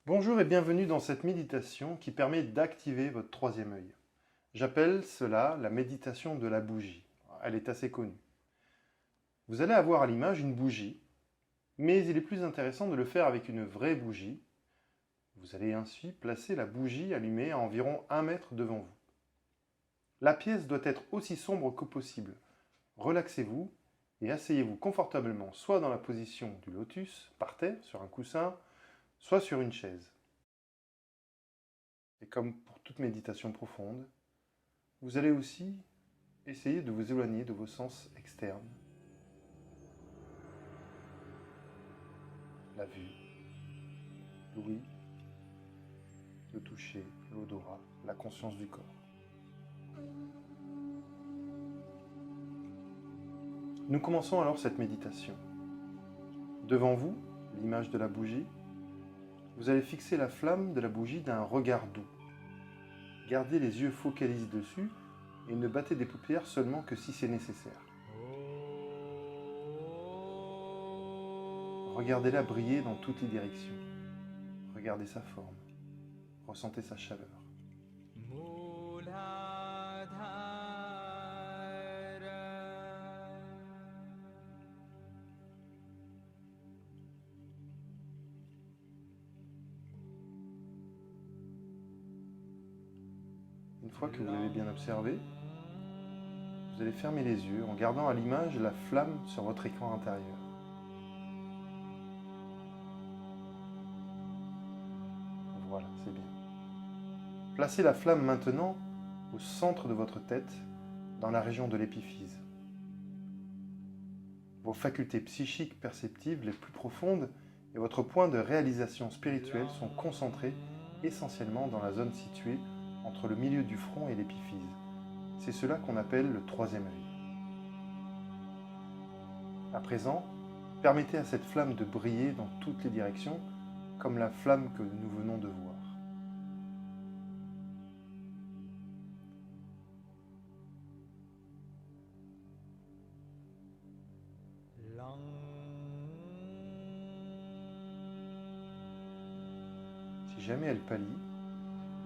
Bonjour et bienvenue dans cette méditation qui permet d'activer votre troisième œil. J'appelle cela la méditation de la bougie. Elle est assez connue. Vous allez avoir à l'image une bougie, mais il est plus intéressant de le faire avec une vraie bougie. Vous allez ainsi placer la bougie allumée à environ 1 mètre devant vous. La pièce doit être aussi sombre que possible. Relaxez-vous et asseyez-vous confortablement soit dans la position du lotus, par terre, sur un coussin, soit sur une chaise. Et comme pour toute méditation profonde, vous allez aussi essayer de vous éloigner de vos sens externes. La vue, l'ouïe, le toucher, l'odorat, la conscience du corps. Nous commençons alors cette méditation. Devant vous, l'image de la bougie, vous allez fixer la flamme de la bougie d'un regard doux. Gardez les yeux focalisés dessus et ne battez des paupières seulement que si c'est nécessaire. Regardez-la briller dans toutes les directions. Regardez sa forme. Ressentez sa chaleur. Une fois que vous l'avez bien observé, vous allez fermer les yeux en gardant à l'image la flamme sur votre écran intérieur. Voilà, c'est bien. Placez la flamme maintenant au centre de votre tête, dans la région de l'épiphyse. Vos facultés psychiques perceptives les plus profondes et votre point de réalisation spirituelle sont concentrés essentiellement dans la zone située entre le milieu du front et l'épiphyse. C'est cela qu'on appelle le troisième œil. À présent, permettez à cette flamme de briller dans toutes les directions, comme la flamme que nous venons de voir. Si jamais elle pâlit,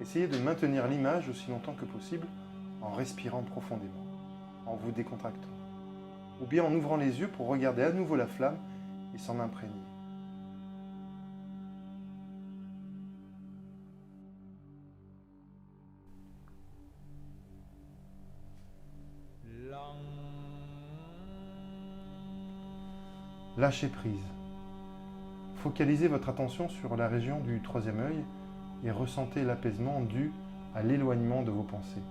essayez de maintenir l'image aussi longtemps que possible en respirant profondément, en vous décontractant, ou bien en ouvrant les yeux pour regarder à nouveau la flamme et s'en imprégner. Lâchez prise. Focalisez votre attention sur la région du troisième œil et ressentez l'apaisement dû à l'éloignement de vos pensées.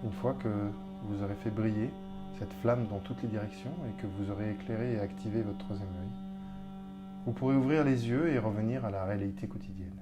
Une fois que vous aurez fait briller cette flamme dans toutes les directions et que vous aurez éclairé et activé votre troisième œil, vous pourrez ouvrir les yeux et revenir à la réalité quotidienne.